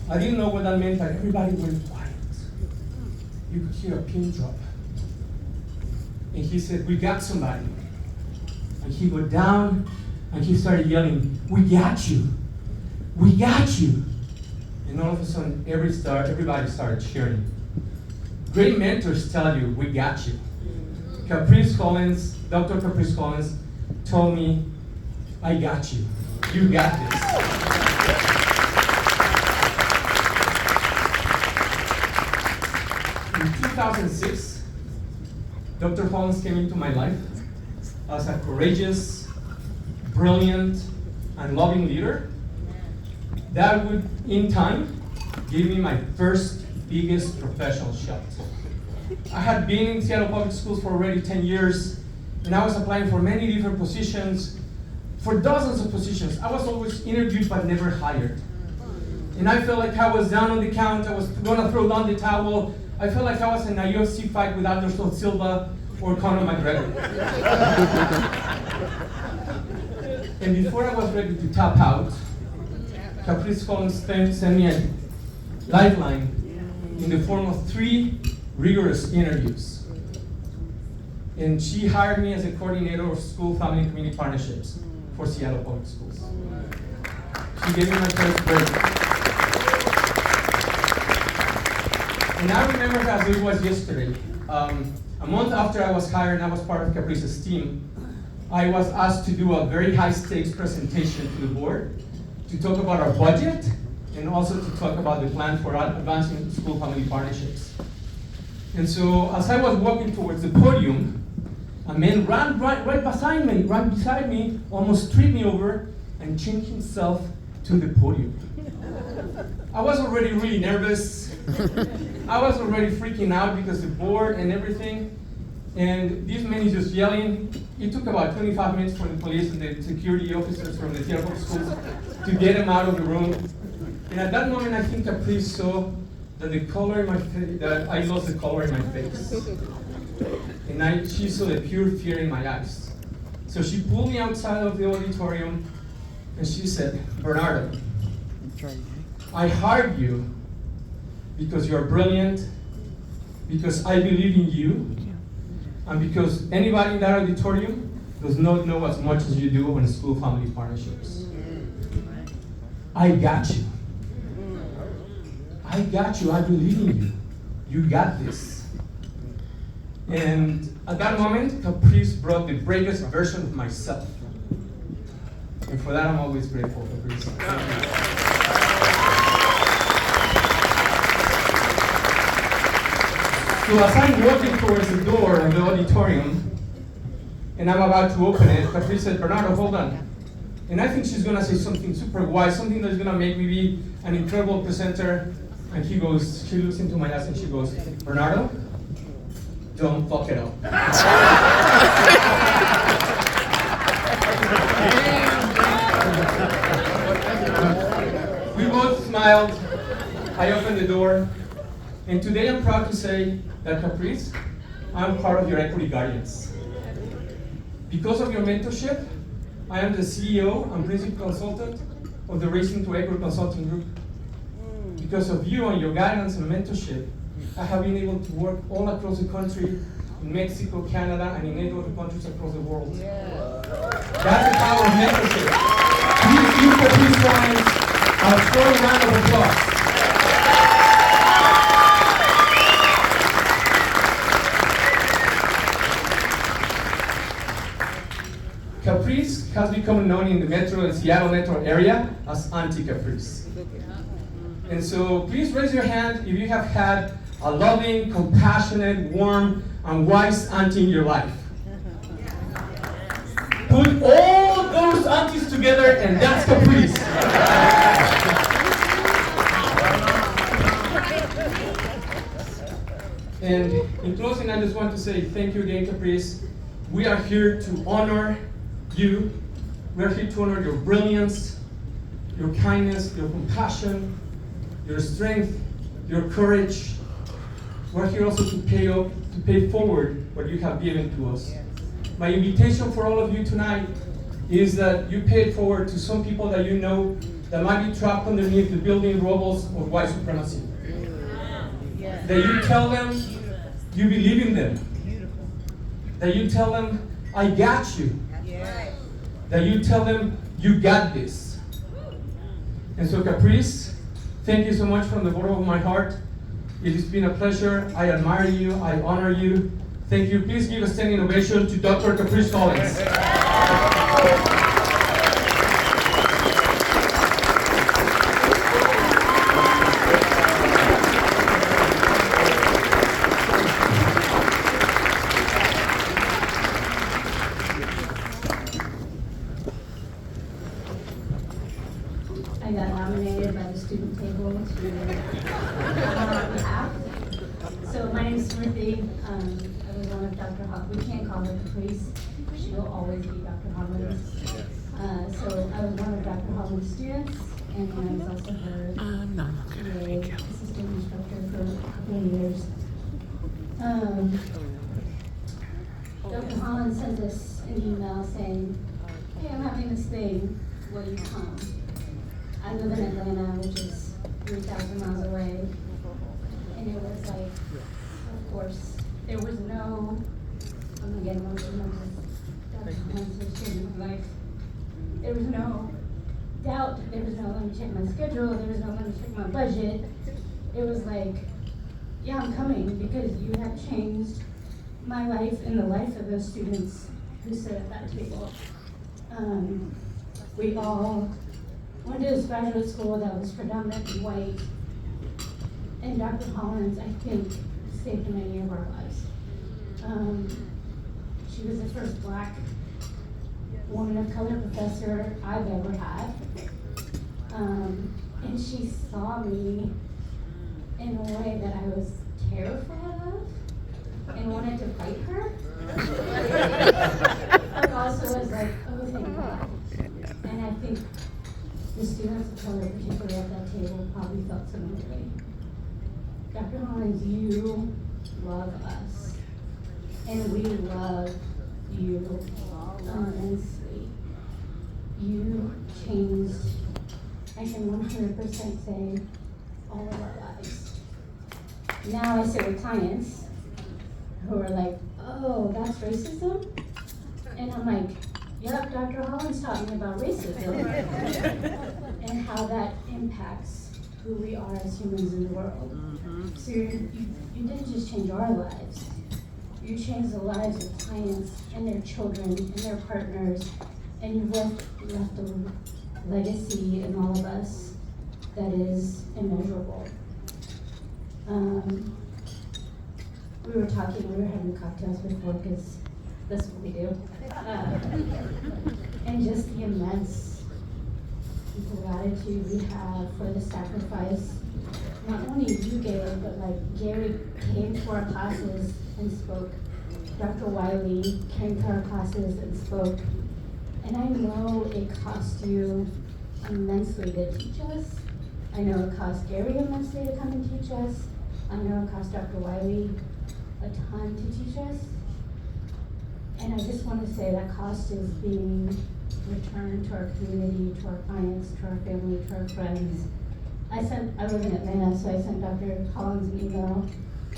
I didn't know what that meant, but everybody went quiet. You could hear a pin drop. And he said, we got somebody. And he went down and he started yelling, we got you. We got you. And all of a sudden, everybody started cheering. Great mentors tell you, we got you. Caprice Hollins, Dr. Caprice Hollins told me, I got you. You got this. In 2006, Dr. Hollins came into my life as a courageous, brilliant, and loving leader that would, in time, give me my first biggest professional shot. I had been in Seattle Public Schools for already 10 years, and I was applying for many different positions, for dozens of positions. I was always interviewed but never hired. And I felt like I was down on the count, I was gonna throw down the towel. I felt like I was in a UFC fight with Anderson Silva or Conor McGregor. And before I was ready to tap out, Caprice Hollins sent me a lifeline in the form of 3 rigorous interviews. And she hired me as a coordinator of school, family, and community partnerships for Seattle Public Schools. She gave me my first break. And I remember as it was yesterday. A month after I was hired and I was part of Caprice's team, I was asked to do a very high-stakes presentation to the board to talk about our budget and also to talk about the plan for advancing school family partnerships. And so as I was walking towards the podium, a man ran right beside me, almost tripped me over, and changed himself to the podium. I was already really nervous. I was already freaking out because the board and everything. And this man is just yelling. It took about 25 minutes for the police and the security officers from the Seattle Public Schools to get him out of the room. And at that moment, I think Caprice saw that the color in my face, that I lost the color in my face. And she saw the pure fear in my eyes. So she pulled me outside of the auditorium and she said, Bernardo, I hired you because you're brilliant, because I believe in you, and because anybody in that auditorium does not know as much as you do on school family partnerships. I got you. I got you. I believe in you. You got this. And at that moment, Caprice brought the bravest version of myself. And for that, I'm always grateful, Caprice. So as I'm walking towards the door of the auditorium, and I'm about to open it, Caprice said, Bernardo, hold on. And I think she's gonna say something super wise, something that's gonna make me be an incredible presenter. And she looks into my eyes and she goes, Bernardo, don't fuck it up. We both smiled. I opened the door. And today I'm proud to say that Caprice, I'm part of your equity guardians. Because of your mentorship, I am the CEO and principal consultant of the Racing to Equity Consulting Group. Because of you and your guidance and mentorship, I have been able to work all across the country, in Mexico, Canada, and in 8 other countries across the world. That's the power of mentorship. Please give Caprice Hollins a strong round of applause. Caprice has become known in the Metro and Seattle metro area as Auntie Caprice. And so please raise your hand if you have had a loving, compassionate, warm, and wise auntie in your life. Put all those aunties together and that's Caprice. And in closing, I just want to say thank you again, Caprice. We are here to honor you. We are here to honor your brilliance, your kindness, your compassion, your strength, your courage. We're here also to pay forward what you have given to us. My invitation for all of you tonight is that you pay it forward to some people that you know that might be trapped underneath the building rubbles of white supremacy. That you tell them you believe in them. That you tell them, I got you. That you tell them, you got this. And so Caprice, thank you so much from the bottom of my heart. It has been a pleasure. I admire you. I honor you. Thank you. Please give a standing ovation to Dr. Caprice Hollins. I got nominated by the student table to on behalf. So my name is Smriti. I was one of Dr. Hollins. We can't call her Caprice. She will always be Dr. Hollins. So I was one of Dr. Hollins' students, and I was also her TA assistant instructor for a couple of years. Dr. Hollins sent us an email saying, hey, I'm having this thing, will you come? I live in Atlanta, which is 3,000 miles away, and it was like, of course, there was no, I'm gonna get emotional, Dr. Hollins' student life. There was no doubt, there was no let me check my schedule, there was no let me check my budget. It was like, yeah, I'm coming because you have changed my life and the life of those students who sit at that table. We all went to this graduate school that was predominantly white, and Dr. Hollins, I think, saved many of our lives. She was the first Black woman of color professor I've ever had, and she saw me in a way that I was terrified of and wanted to fight her. But also was like, oh, thank God. And I think the students of color, particularly at that table, probably felt similarly. Dr. Hollins, you love us, and we love you immensely. You changed, I can 100% say, all of our lives. Now I sit with clients who are like, oh, that's racism? And I'm like, yep, Dr. Hollins taught me about racism and how that impacts who we are as humans in the world. So you didn't just change our lives, you changed the lives of clients and their children and their partners, and you've left a legacy in all of us that is immeasurable. We were having cocktails before because that's what we do. And just the immense gratitude we have for the sacrifice. Not only you, Gary, but like Gary came to our classes and spoke. Dr. Wiley came to our classes and spoke. And I know it cost you immensely to teach us. I know it cost Gary immensely to come and teach us. I know it cost Dr. Wiley a ton to teach us. And I just want to say that cost is being returned to our community, to our clients, to our family, to our friends. I live in Atlanta, so I sent Dr. Hollins an email,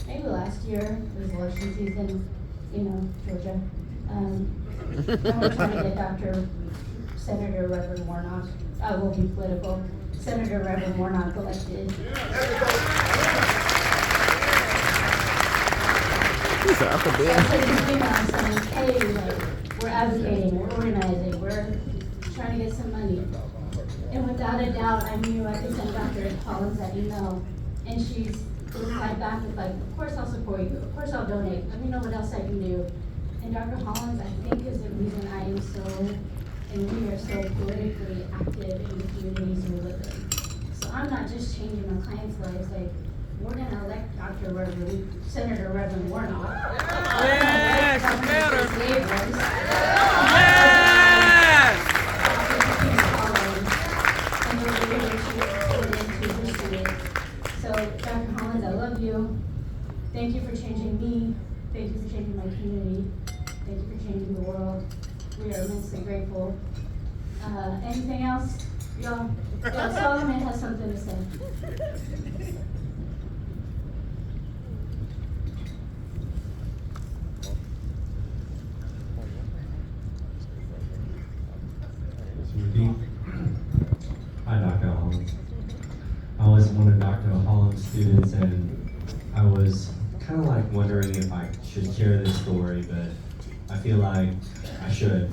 maybe last year, it was election season, Georgia. And we're trying to get Senator Reverend Warnock, I will be political, Senator Reverend Warnock elected. He's up a bit. I sent an email saying, hey, we're advocating, we're organizing, we're trying to get some money. And without a doubt, I knew I could send Dr. Hollins that email, and she's replied back with like, of course I'll support you, of course I'll donate, let me know what else I can do. And Dr. Hollins, I think, is the reason I am so, and we are so politically active in the communities we live in. So I'm not just changing my clients' lives, like, we're gonna elect Senator Reverend Warnock. Yes, better. So, Dr. Hollins, I love you. Thank you for changing me. Thank you for changing my community. Thank you for changing the world. We are immensely grateful. Anything else? Y'all, Solomon has something to say. Hi, Dr. Hollins. I was one of Dr. Hollins' students, and I was kind of like wondering if I should share this story, but I feel like I should.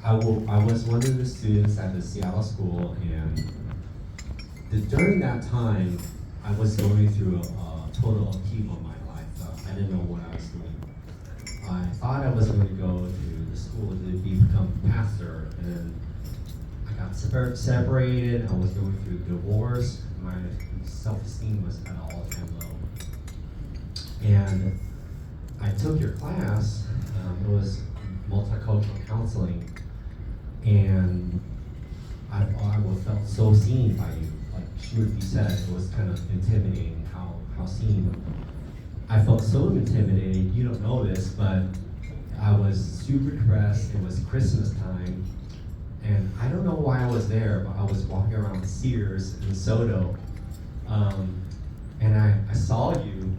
I was one of the students at the Seattle school, and during that time, I was going through a total upheaval in my life. I didn't know what I was doing. I thought I was going to go to the school to become a pastor, and I got separated. I was going through a divorce. My self-esteem was at an all-time low. And I took your class. It was multicultural counseling, and I felt so seen by you. Like Shruti said, it was kind of intimidating how seen. I felt so intimidated. You don't know this, but I was super depressed. It was Christmas time, and I don't know why I was there, but I was walking around Sears in Soto, and I saw you,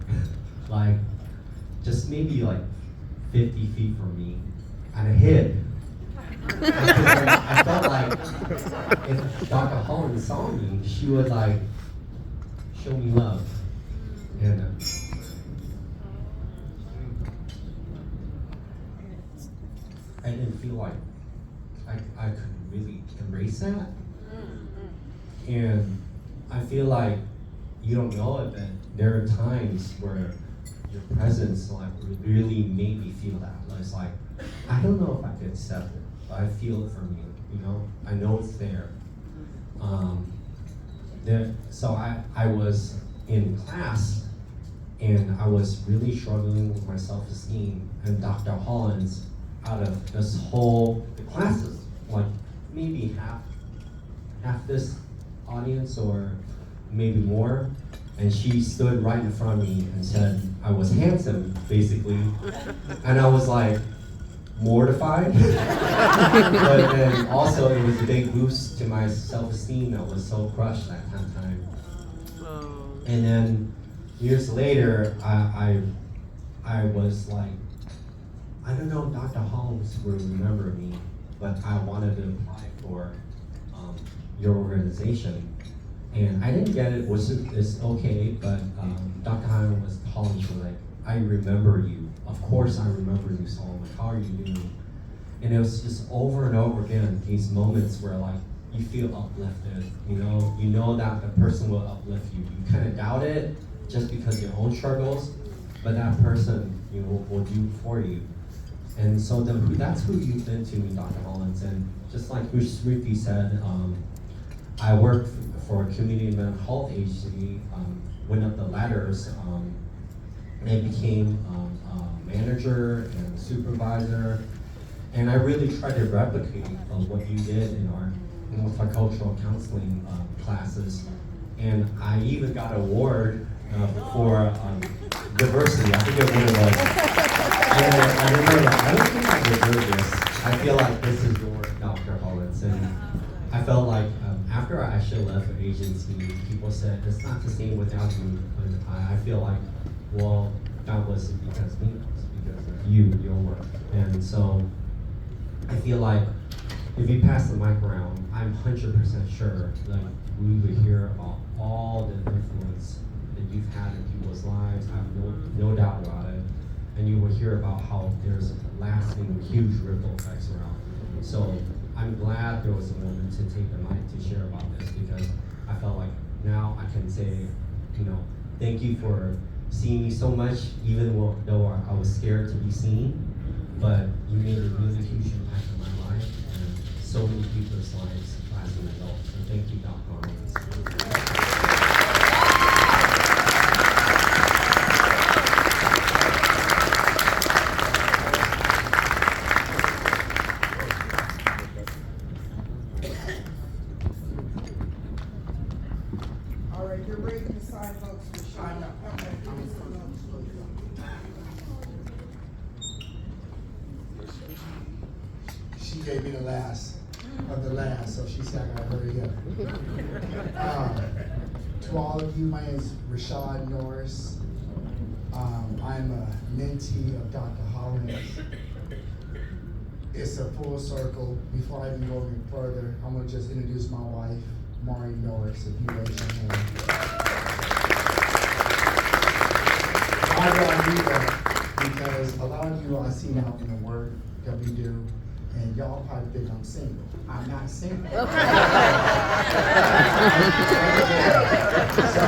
like, just maybe like 50 feet from me, and I hid. I felt like if Dr. Hollins saw me, she would like show me love, and I didn't feel like I could really embrace that. And I feel like you don't know it, but there are times where your presence like really made me feel that. It's like, I don't know if I could accept it, but I feel it from you, you know? I know it's there. So I was in class, and I was really struggling with my self-esteem, and Dr. Hollins, out of this whole, the classes, like maybe half this audience or maybe more, and she stood right in front of me and said I was handsome, basically, and I was like mortified, but then also it was a big boost to my self-esteem that was so crushed that time. And then years later, I was like, I don't know if Dr. Hollins will remember me, but I wanted to apply for your organization. And I didn't get it, it's okay, but Dr. Hollins was like, I remember you. Of course I remember you, Solomon. How are you doing? And it was just over and over again, these moments where like, you feel uplifted, you know that the person will uplift you. You kind of doubt it just because of your own struggles, but that person, will do for you. And so that's who you've been to me, Dr. Hollins. And just like Shruti said, I worked for a community mental health agency, went up the ladders, and became a manager and a supervisor. And I really tried to replicate what you did in our multicultural counseling classes. And I even got an award for diversity. I forget what it was. And I remember that. I don't think I deserve this. I feel like this is your Dr. Hollins. And I felt like after I actually left the agency, people said, it's not the same without you. And I feel like, well, that was because of me, it was because of you, your work. And so I feel like if you pass the mic around, I'm 100% sure that we would hear about all the influence that you've had in people's lives. I have no doubt about it. And you will hear about how there's lasting, huge ripple effects around. So I'm glad there was a moment to take the mic to share about this, because I felt like now I can say, thank you for seeing me so much, even though I was scared to be seen, but you made a really huge impact in my life and so many people's lives as an adult. So thank you, Dr. Hollins. All right, you're ready to sign folks for shine up. Okay. She gave me the last. of the last, so she said I gotta hurry up. To all of you, my name is Rashad Norris. I'm a mentee of Dr. Hollins. It's a full circle. Before I even go any further, I'm gonna just introduce my wife, Mari Norris, if you raise your hand. Why do I do that? Because a lot of you I see now in the work that we do, and y'all probably think I'm single. I'm not single. So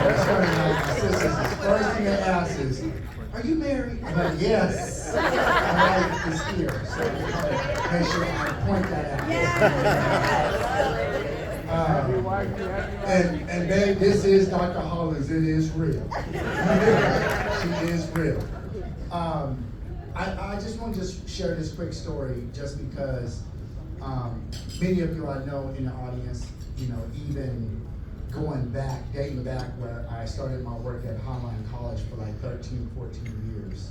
it's funny, like my sisters, the first thing they ask is, are you married? I'm like, yes. My wife is here, so make sure I point that out. And babe, this is Dr. Hollins. It is real. She is real. I just want to share this quick story just because many of you I know in the audience, you know, even dating back where I started my work at Hollins College for like 13, 14 years.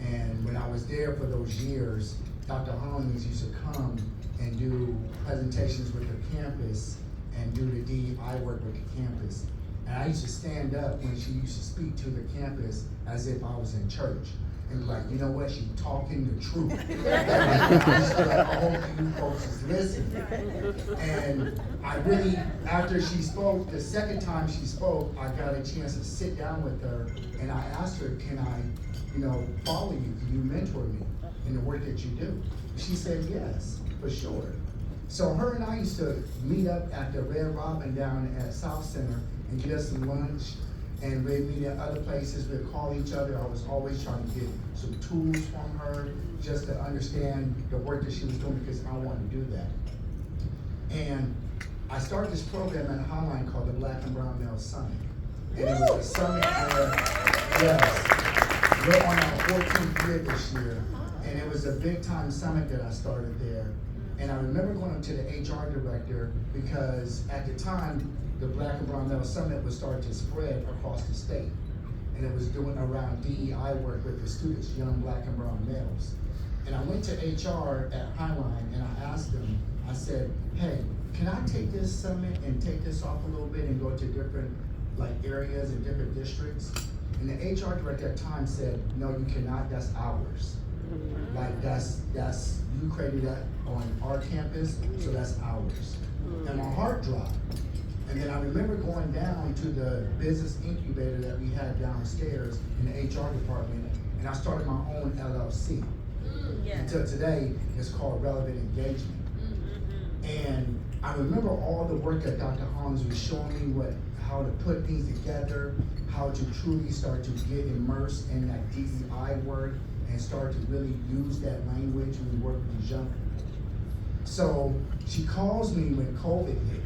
And when I was there for those years, Dr. Hollins used to come and do presentations with the campus and do the DEI work with the campus. And I used to stand up when she used to speak to the campus as if I was in church. And be like, you know what, she's talking the truth. I hope you folks is listening. And I really, after she spoke, the second time she spoke, I got a chance to sit down with her and I asked her, can I, you know, follow you? Can you mentor me in the work that you do? She said yes, for sure. So her and I used to meet up at the Red Robin down at South Center and get us some lunch. And we'd meet at other places, we'd call each other. I was always trying to get some tools from her just to understand the work that she was doing because I wanted to do that. And I started this program at Hollins called the Black and Brown Male Summit. And it was a summit where, yes, we're on our 14th year this year. And it was a big time summit that I started there. And I remember going up to the HR director because at the time, the Black and Brown Male Summit was starting to spread across the state. And it was doing around DEI work with the students, young Black and brown males. And I went to HR at Highline and I asked them, I said, hey, can I take this summit and take this off a little bit and go to different like areas and different districts? And the HR director at the time said, no, you cannot, that's ours. Like that's you created that on our campus, so that's ours. And my heart dropped. And then I remember going down to the business incubator that we had downstairs in the HR department, and I started my own LLC. Until today, it's called Relevant Engagement. And I remember all the work that Dr. Hollins was showing me how to put things together, how to truly start to get immersed in that DEI work, and start to really use that language when we work with these young people. So she calls me when COVID hit.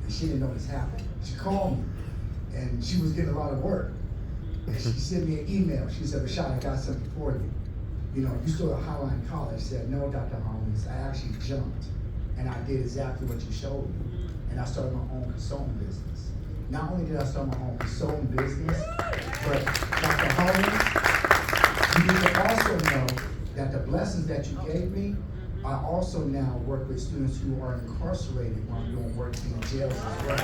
And she didn't know this happened. She called me, and she was getting a lot of work. And she sent me an email. She said, Rashad, I got something for you. You know, you still at Hollins College. I said, no, Dr. Hollins, I actually jumped. And I did exactly what you showed me. And I started my own consulting business. Not only did I start my own consulting business, but Dr. Hollins, you need to also know that the blessings that you gave me, I also now work with students who are incarcerated while I'm doing work in jails as well.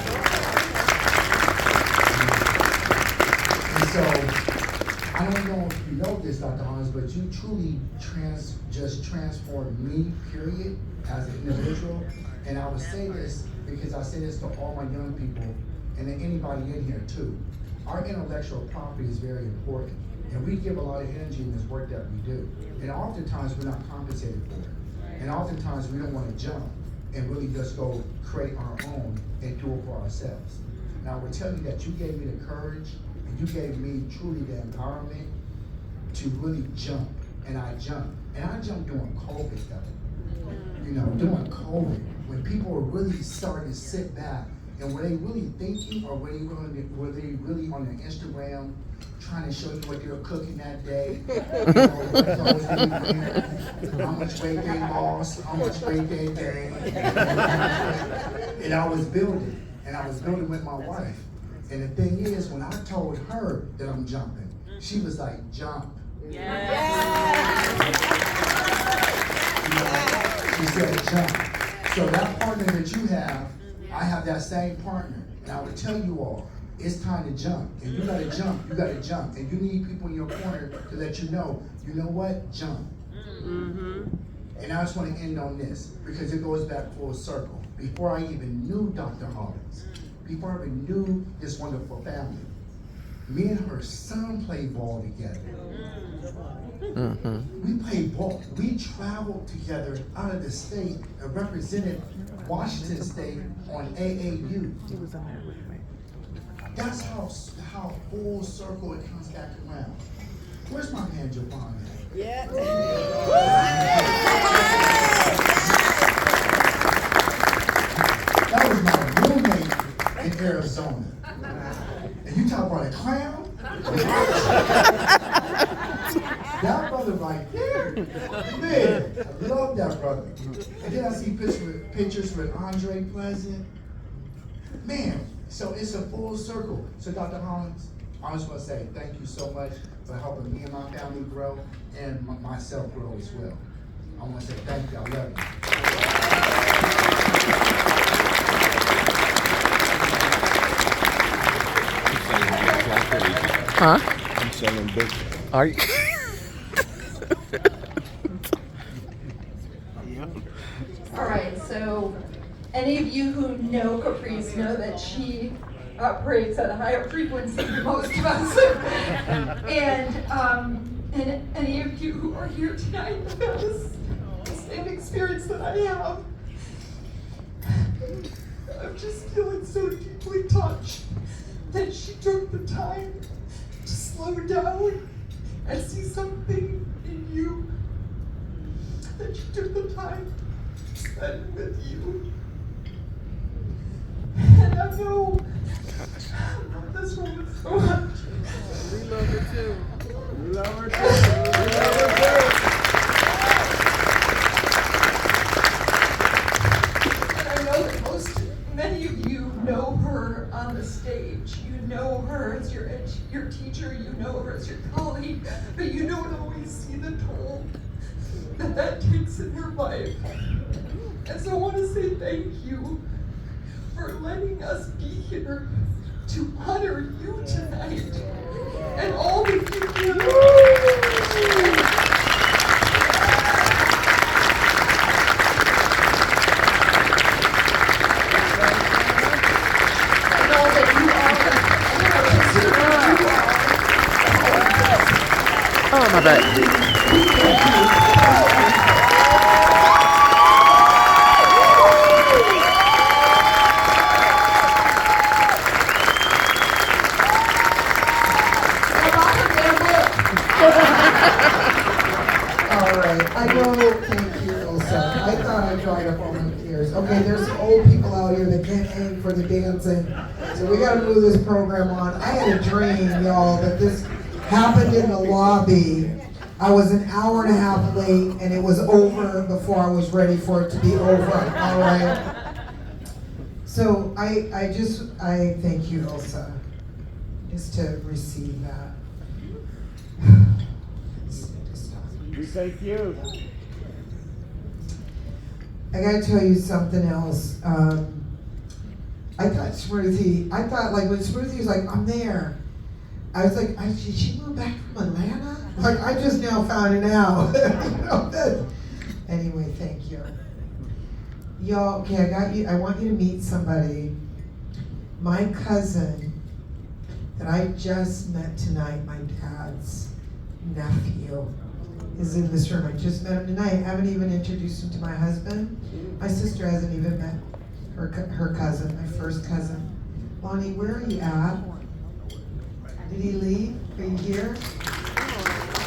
And so, I don't know if you know this, Dr. Hollins, but you truly just transformed me, period, as an individual. And I would say this because I say this to all my young people, and then anybody in here too. Our intellectual property is very important. And we give a lot of energy in this work that we do. And oftentimes we're not compensated for it. And oftentimes we don't want to jump and really just go create our own and do it for ourselves. Now I will tell you that you gave me the courage and you gave me truly the empowerment to really jump. And I jumped. And I jumped during COVID though. You know, during COVID, when people were really starting to sit back and were they really thinking or were they really on their Instagram trying to show you what they were cooking that day, you know, what clothes they were wearing, how much weight they lost, how much weight they gained. And I was building with my wife. And the thing is, when I told her that I'm jumping, she was like, jump. Yeah. She said, jump. So that partner that you have, I have that same partner. And I would tell you all, it's time to jump. If you gotta jump, you gotta jump. And you need people in your corner to let you know what? Jump. And I just want to end on this because it goes back full circle. Before I even knew Dr. Hollins, before I even knew this wonderful family, me and her son played ball together. We played ball. We traveled together out of the state and represented Washington State on AAU. That's how full circle it comes back around. Where's my man Javon at? Yeah. That was my roommate in Arizona. And you talk about a clown? That brother right there. Man, I love that brother. And then I see pictures with Andre Pleasant. Man, so it's a full circle. So Dr. Hollins, I just want to say thank you so much for helping me and my family grow and myself grow as well. I want to say thank you. I love you. Huh? I'm selling books. Are you? All right, so any of you who know Caprice know that she operates at a higher frequency than most of us. And any of you who are here tonight have had the same experience that I have. I'm just feeling so deeply touched that she took the time to slow down and see something in you, that she took the time to spend with you. And I know this woman so much. We love her too. We love her too. We love her too. And I know that many of you know her on the stage. You know her as your teacher. You know her as your colleague. But you don't always see the toll that takes in her life. And so I want to say thank you for letting us be here to honor you tonight and all that you do. And all that you are. Oh, my bad. All right, I know, thank you, Elsa. I thought I dried up all my tears. Okay, there's some old people out here that can't hang for the dancing, so we gotta move this program on. I had a dream, y'all, that this happened in the lobby. I was an hour and a half late, and it was over before I was ready for it to be over, all right? So I thank you, Elsa, just to receive that. We thank you. I gotta tell you something else. I thought like when Smriti was like, I'm there, I was like, did she move back from Atlanta? Like, I just now found it out. Anyway, thank you. Y'all, okay, I want you to meet somebody. My cousin that I just met tonight, my dad's nephew, is in this room. I just met him tonight. I haven't even introduced him to my husband. My sister hasn't even met her cousin, my first cousin. Lonnie, where are you at? Did he leave? Are you here?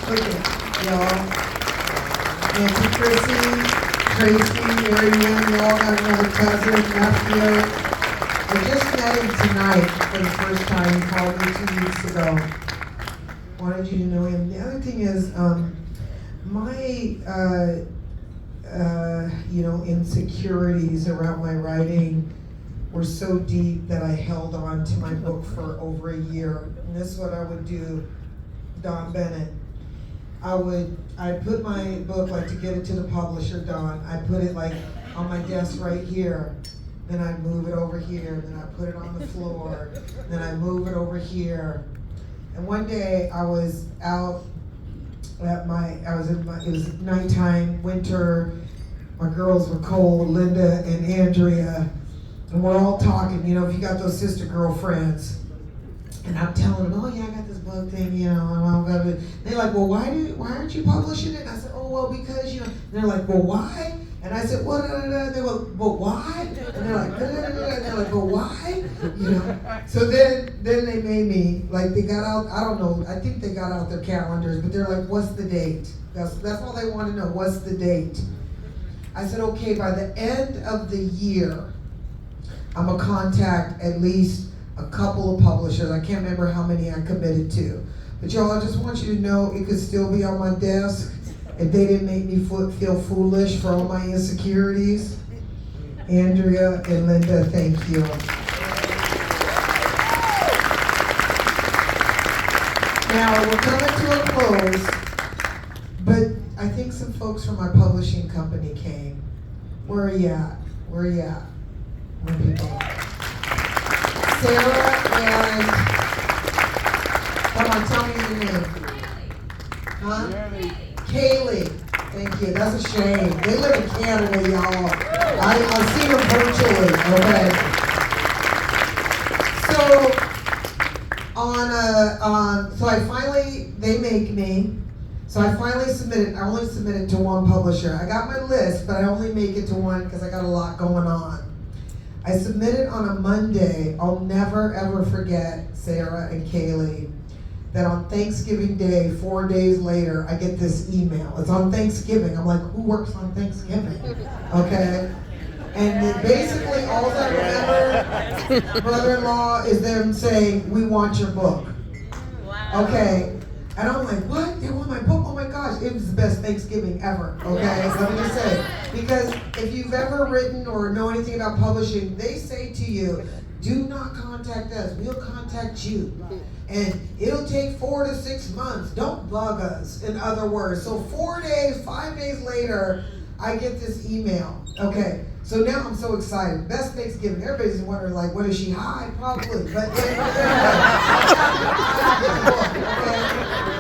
Okay, y'all. Nancy, Chrissy, Tracy, Marianne, y'all got another cousin, nephew. I just met him tonight for the first time. He called me 2 weeks ago. Wanted you to know him. The other thing is, my insecurities around my writing were so deep that I held on to my book for over a year. And this is what I would do, Don Bennett. I put my book, like, to get it to the publisher, Don, I put it like on my desk right here. Then I'd move it over here, then I'd put it on the floor, then I'd move it over here. And one day I was out at it was nighttime, winter, my girls were cold, Linda and Andrea, and we're all talking, you know, if you got those sister girlfriends. And I'm telling them, oh yeah, I got this book thing, you know, and they're like, well, why aren't you publishing it? And I said, oh, well, because, you know, and they're like, well, why? And I said, well, they were, but why? And they're like, and they're like, well, why? You know. So then they made me, like, they got out, I don't know, I think they got out their calendars, but they're like, what's the date? That's all they want to know, what's the date? I said, okay, by the end of the year, I'm gonna contact at least a couple of publishers. I can't remember how many I committed to. But y'all, I just want you to know it could still be on my desk if they didn't make me feel foolish for all my insecurities. Andrea and Linda, thank you. Now, we're coming to a close, but I think some folks from my publishing company came. Where are you at? Where are you at? Where are people? Sarah and, come on, tell me your name. Huh? Kaylee. Thank you. That's a shame. They live in Canada, y'all. I've seen them virtually, okay? So I finally, they make me. So I finally submitted, I only submitted to one publisher. I got my list, but I only make it to one because I got a lot going on. I submitted on a Monday. I'll never ever forget, Sarah and Kaylee, that on Thanksgiving Day, 4 days later, I get this email. It's on Thanksgiving. I'm like, who works on Thanksgiving? Okay? And basically all I remember, brother-in-law, is them saying, we want your book. Wow. Okay? And I'm like, what? They want my book? Oh my gosh, it was the best Thanksgiving ever, okay? Let me just say. Because if you've ever written or know anything about publishing, they say to you, do not contact us, we'll contact you. And it'll take 4 to 6 months. Don't bug us, in other words. So 4 days, 5 days later, I get this email. Okay, so now I'm so excited. Best Thanksgiving. Everybody's wondering, like, what is she high? Probably. But okay.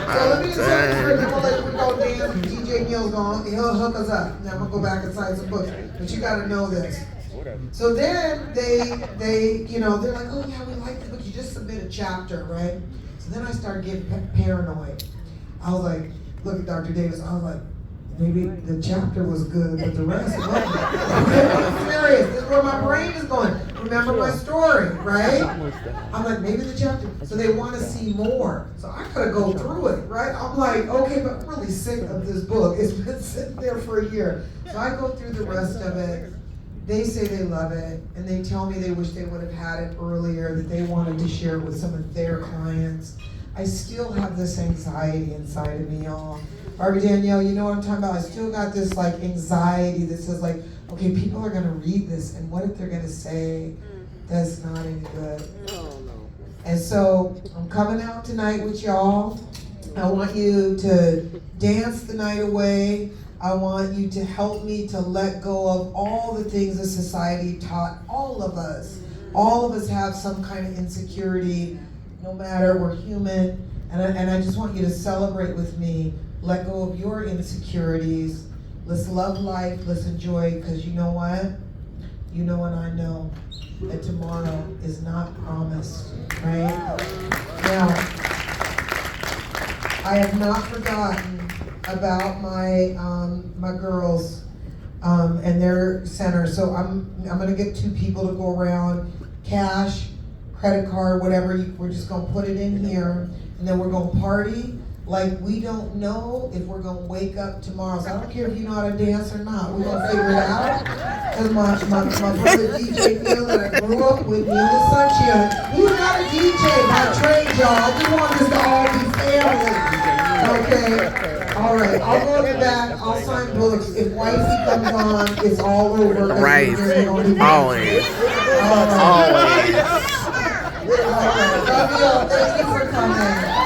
So let me just tell you, we're gonna let we go dance. DJ Neil's gone. He'll hook us up. Now I'm gonna go back and sign some books. But you gotta know this. So then they, you know, they're like, oh yeah, we like the book. You just submit a chapter, right? So then I started getting paranoid. I was like, look at Dr. Davis. I was like, maybe the chapter was good, but the rest wasn't. Okay, I'm serious. This is where my brain is going. Remember my story, right? I'm like, maybe the chapter. So they want to see more. So I gotta go through it, right? I'm like, okay, but I'm really sick of this book. It's been sitting there for a year. So I go through the rest of it. They say they love it, and they tell me they wish they would have had it earlier, that they wanted to share it with some of their clients. I still have this anxiety inside of me, y'all. Barbie Danielle, you know what I'm talking about? I still got this like anxiety that says like, okay, people are gonna read this, and what if they're gonna say that's not any good? And so I'm coming out tonight with y'all. I want you to dance the night away. I want you to help me to let go of all the things that society taught all of us. All of us have some kind of insecurity, no matter, we're human. And I just want you to celebrate with me. Let go of your insecurities. Let's love life, let's enjoy, because you know what? You know and I know that tomorrow is not promised, right? Now, I have not forgotten about my girls and their center. So I'm gonna get 2 people to go around, cash, credit card, whatever. We're just gonna put it in here, and then we're gonna party like we don't know if we're gonna wake up tomorrow. So I don't care if you know how to dance or not. We're gonna figure it out. Cause my brother DJ Neil that I grew up with, Neil and Sunshine, he's not a DJ by trade, y'all. I just want this to all be family. Okay. All right, I'll go in the back, I'll sign books. If wifey comes on, it's all over. Right. Always. Always. All right. Love you all. Thank you for coming.